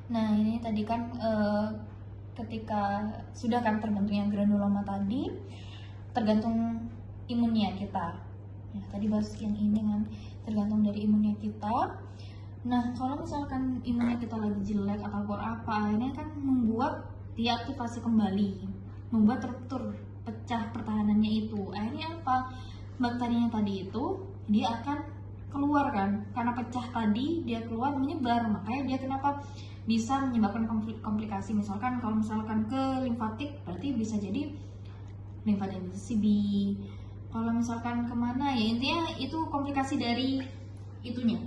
Nah ini tadi kan ketika sudah kan terbentuknya granuloma tadi, tergantung imunnya kita. Ya, tadi bahas yang ini kan tergantung dari imunnya kita. Nah kalau misalkan imunnya kita lagi jelek atau apa, ini kan membuat dia aktivasi kembali, membuat ruptur, pecah pertahanannya itu. Akhirnya apa? Bakterinya tadi itu dia akan keluar kan, karena pecah tadi dia keluar menyebar, makanya dia kenapa bisa menyebabkan komplikasi. Misalkan kalau misalkan ke limfatik berarti bisa jadi limfadenesi B. Kalau misalkan kemana ya intinya itu komplikasi dari itunya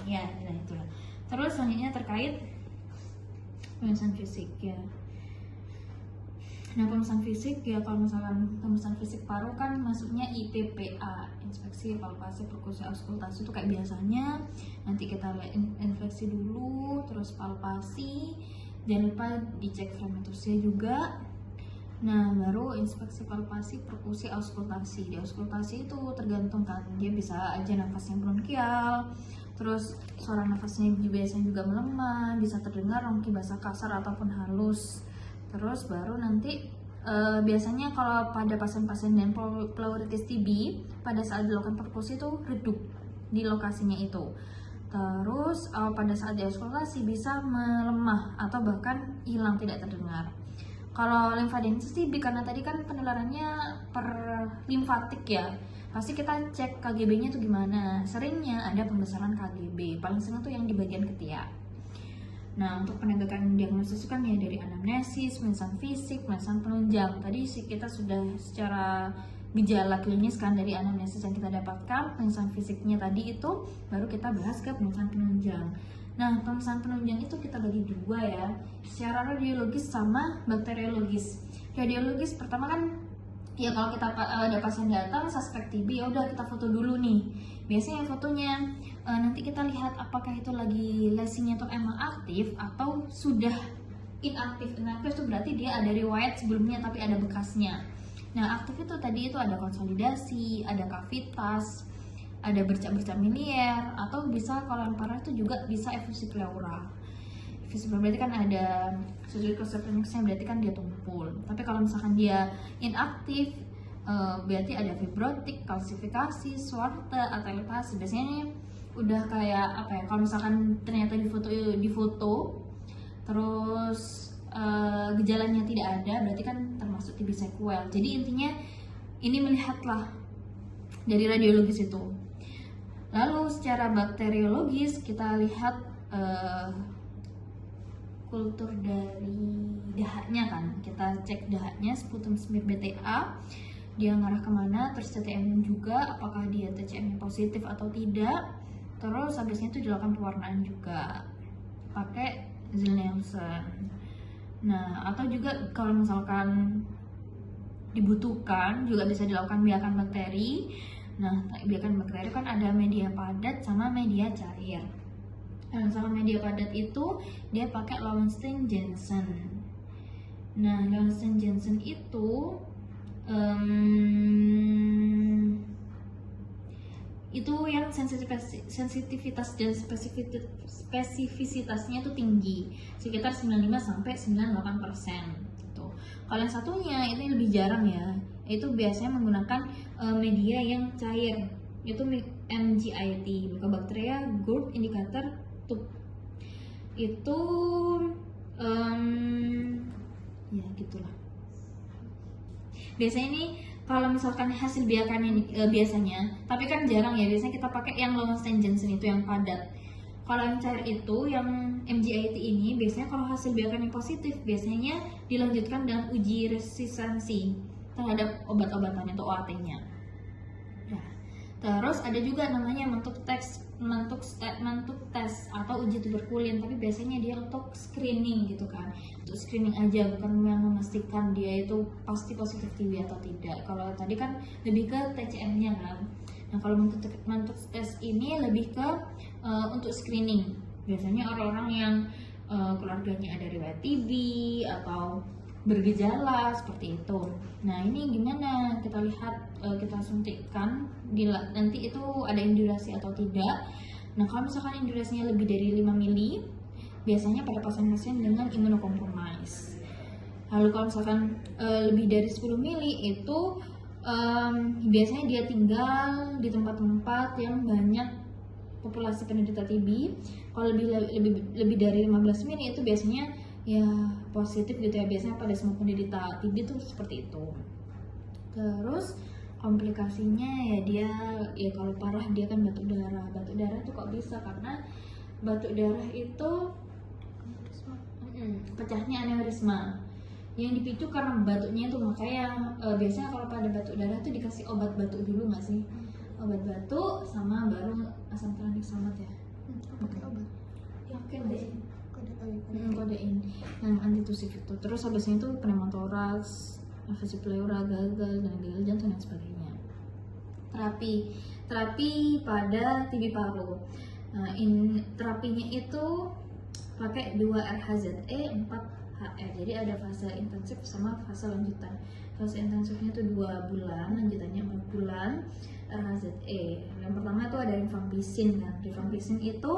ya. Nah itulah. Terus selanjutnya terkait pemeriksaan fisik ya. Nah pemeriksaan fisik ya, kalau misalkan pemeriksaan fisik paru kan masuknya IPPA, inspeksi, palpasi, perkusi, auskultasi itu kayak biasanya. Nanti kita inspeksi dulu, terus palpasi, jangan lupa dicek fermentasinya juga. Nah baru inspeksi, palpasi, perkusi, auskultasi. Di auskultasi itu tergantung kan, dia bisa aja nafasnya bronkial, terus suara nafasnya biasanya juga melemah, bisa terdengar rongki basah kasar ataupun halus. Terus baru nanti biasanya kalau pada pasien-pasien dengan pleuritis TB pada saat dilakukan perkusi itu redup di lokasinya itu. Terus pada saat diauskultasi bisa melemah atau bahkan hilang tidak terdengar. Kalau limfadensis TB karena tadi kan penularannya per limfatik ya, pasti kita cek KGB-nya tuh gimana. Seringnya ada pembesaran KGB, paling sering tuh yang di bagian ketiak. Nah untuk penegakan diagnosis kan ya dari anamnesis, pemeriksaan fisik, pemeriksaan penunjang. Tadi kita sudah secara gejala klinis kan dari anamnesis yang kita dapatkan, pemeriksaan fisiknya tadi itu, baru kita bahas ke pemeriksaan penunjang. Nah pemeriksaan penunjang itu kita bagi dua ya, secara radiologis sama bakteriologis. Radiologis pertama kan ya kalau kita ada pasien datang suspek TB, ya udah kita foto dulu nih. Biasanya fotonya nanti kita lihat apakah itu lagi lesinya tuh emang aktif atau sudah inaktif. Inaktif itu berarti dia ada riwayat sebelumnya tapi ada bekasnya. Nah aktif itu tadi itu ada konsolidasi, ada kavitas, ada bercak-bercak miliar, atau bisa kalau yang parah itu juga bisa efusi pleura. Efusi pleura berarti kan ada susuricoseptemicsnya, berarti kan dia tumpul. Tapi kalau misalkan dia inaktif berarti ada fibrotik, kalsifikasi, swarte, atelipasi. Biasanya ini udah kayak apa ya, kalau misalkan ternyata di foto terus gejalanya tidak ada, berarti kan termasuk TB sekuel. Jadi intinya ini melihatlah dari radiologis itu. Lalu secara bakteriologis kita lihat kultur dari dahaknya kan, kita cek dahaknya, sputum smear BTA, dia ngarah kemana, terus TCM juga apakah dia TCM positif atau tidak. Terus habisnya itu dilakukan pewarnaan juga pakai Zil-Nielsen. Nah atau juga kalau misalkan dibutuhkan juga bisa dilakukan biakan bakteri. Nah biakan bakteri kan ada media padat sama media cair. Nah misalkan media padat itu dia pakai Lowenstein-Janssen. Nah Lowenstein-Janssen itu itu yang sensitivitas dan spesifisitasnya itu tinggi, sekitar 95-98%. Gitu. Kalau yang satunya itu lebih jarang ya, itu biasanya menggunakan media yang cair, itu MGIT, Mycobacteria gourd indicator tube. Itu ya gitulah. Biasanya ini kalau misalkan hasil biakannya biasanya, tapi kan jarang ya, biasanya kita pakai yang Lowenstein-Janssen itu yang padat. Kalau yang cair itu, yang MGIT ini biasanya kalau hasil biakannya positif, biasanya dilanjutkan dengan uji resistensi terhadap obat-obatannya atau OAT-nya. Nah, terus ada juga namanya mentuk tes atau uji tuberkulin, tapi biasanya dia untuk screening gitu kan, untuk screening aja, bukan yang memastikan dia itu pasti positif TB atau tidak. Kalau tadi kan lebih ke TCM-nya kan. Nah kalau mentuk tes ini lebih ke untuk screening, biasanya orang-orang yang keluarganya ada riwayat TB atau bergejala seperti itu. Nah ini gimana kita lihat, kita suntikkan nanti itu ada indurasi atau tidak. Nah kalau misalkan indurasinya lebih dari 5 mili, biasanya pada pasien-pasien dengan imunokompromis. Lalu kalau misalkan lebih dari 10 mili itu biasanya dia tinggal di tempat-tempat yang banyak populasi penderita TB. Kalau lebih dari 15 mili itu biasanya ya positif gitu ya, biasanya pada semua penderita TB itu seperti itu. Terus komplikasinya ya dia ya kalau parah dia kan batuk darah. Batuk darah tuh kok bisa, karena batuk darah itu pecahnya aneurisma yang dipicu karena batuknya itu. Makanya biasanya kalau pada batuk darah tuh dikasih obat batuk dulu nggak sih? Obat batuk sama baru asam tranexamat ya. Pakai obat. Yakin deh. Kodein. Yang antitusif itu. Terus habisnya itu pneumotoraks, afasi pleura, gagal jantung dan sebagainya. Terapi pada TB paru. Nah, terapinya itu pakai 2 RHZE 4HR. Jadi ada fase intensif sama fase lanjutan. Fase intensifnya itu 2 bulan, lanjutannya 4 bulan. RHZE. Yang pertama itu ada rifampicin kan. Rifampicin itu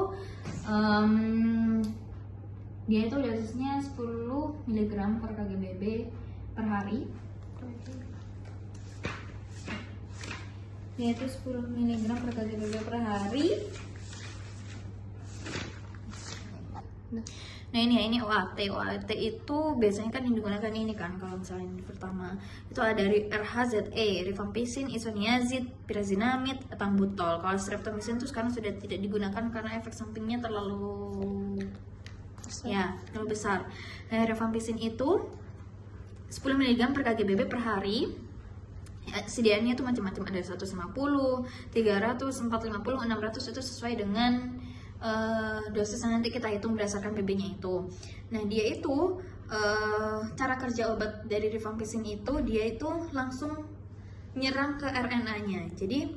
dia itu dosisnya 10 mg per kgbb per hari. Dia itu 10 mg per kgbb per hari. Nah ini OAT. OAT itu biasanya kan yang digunakan ini kan, kalau misalnya yang pertama itu ada RHZE, rifampicin, isoniazid, pyrazinamid, ethambutol. Kalau streptomycin itu sekarang sudah tidak digunakan karena efek sampingnya terlalu besar. Nah, rifampicin itu 10 mg per kgbb per hari. Sediaannya itu macam-macam, ada 150, 300, 450, 600, itu sesuai dengan dosis yang nanti kita hitung berdasarkan BB-nya itu. Nah dia itu cara kerja obat dari rifampicin itu dia itu langsung menyerang ke RNA-nya, jadi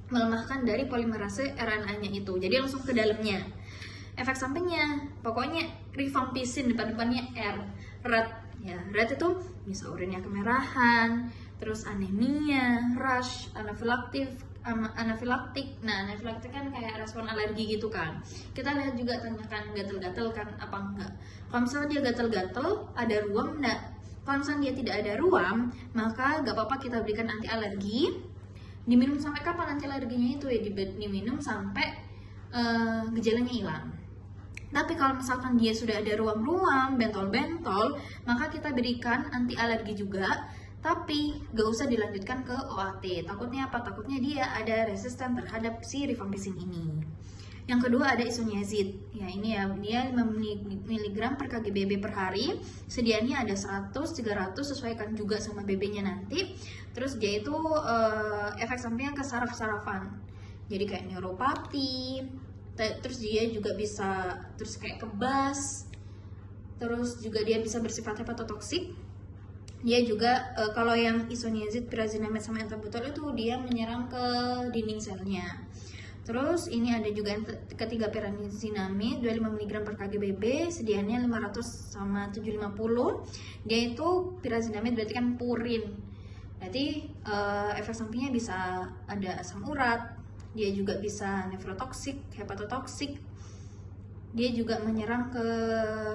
melemahkan dari polimerase RNA-nya itu, jadi langsung ke dalamnya. Efek sampingnya pokoknya rifampicin depannya R, red ya. Red itu bisa urinnya kemerahan, terus anemia, rash, anafilaktik. Nah, anafilaktik kan kayak respon alergi gitu kan. Kita lihat juga tanyakan gatel-gatel kan apa enggak. Kalau misalnya dia gatel-gatel, ada ruam enggak? Kalau misalnya dia tidak ada ruam, maka gak apa-apa kita berikan anti alergi. Diminum sampai kapan anti alerginya itu ya? Diminum sampai gejalanya hilang. Tapi kalau misalkan dia sudah ada ruam-ruam, bentol-bentol, maka kita berikan anti alergi juga. Tapi gak usah dilanjutkan ke OAT. Takutnya apa? Takutnya dia ada resisten terhadap si rifampicin ini. Yang kedua ada isoniazid. Ya ini ya, dia 5 mg per kgbb per hari. Sediaannya ada 100, 300, sesuaikan juga sama BB-nya nanti. Terus dia itu efek sampingnya ke saraf-sarafan. Jadi kayak neuropati. Terus dia juga bisa terus kayak kebas. Terus juga dia bisa bersifat hepatotoksik. Dia juga kalau yang isoniazid, pyrazinamid sama ethambutol itu dia menyerang ke dinding selnya. Terus ini ada juga yang ketiga pyrazinamid 25 mg per kgbb, sediaannya 500 sama 750. Dia itu pyrazinamid berarti kan purin. Berarti efek sampingnya bisa ada asam urat, dia juga bisa nefrotoksik, hepatotoksik. Dia juga menyerang ke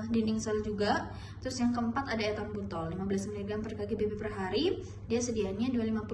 dinding sel juga. Terus yang keempat ada ethambutol 15 mg per kgbb per hari. Dia sediaannya 250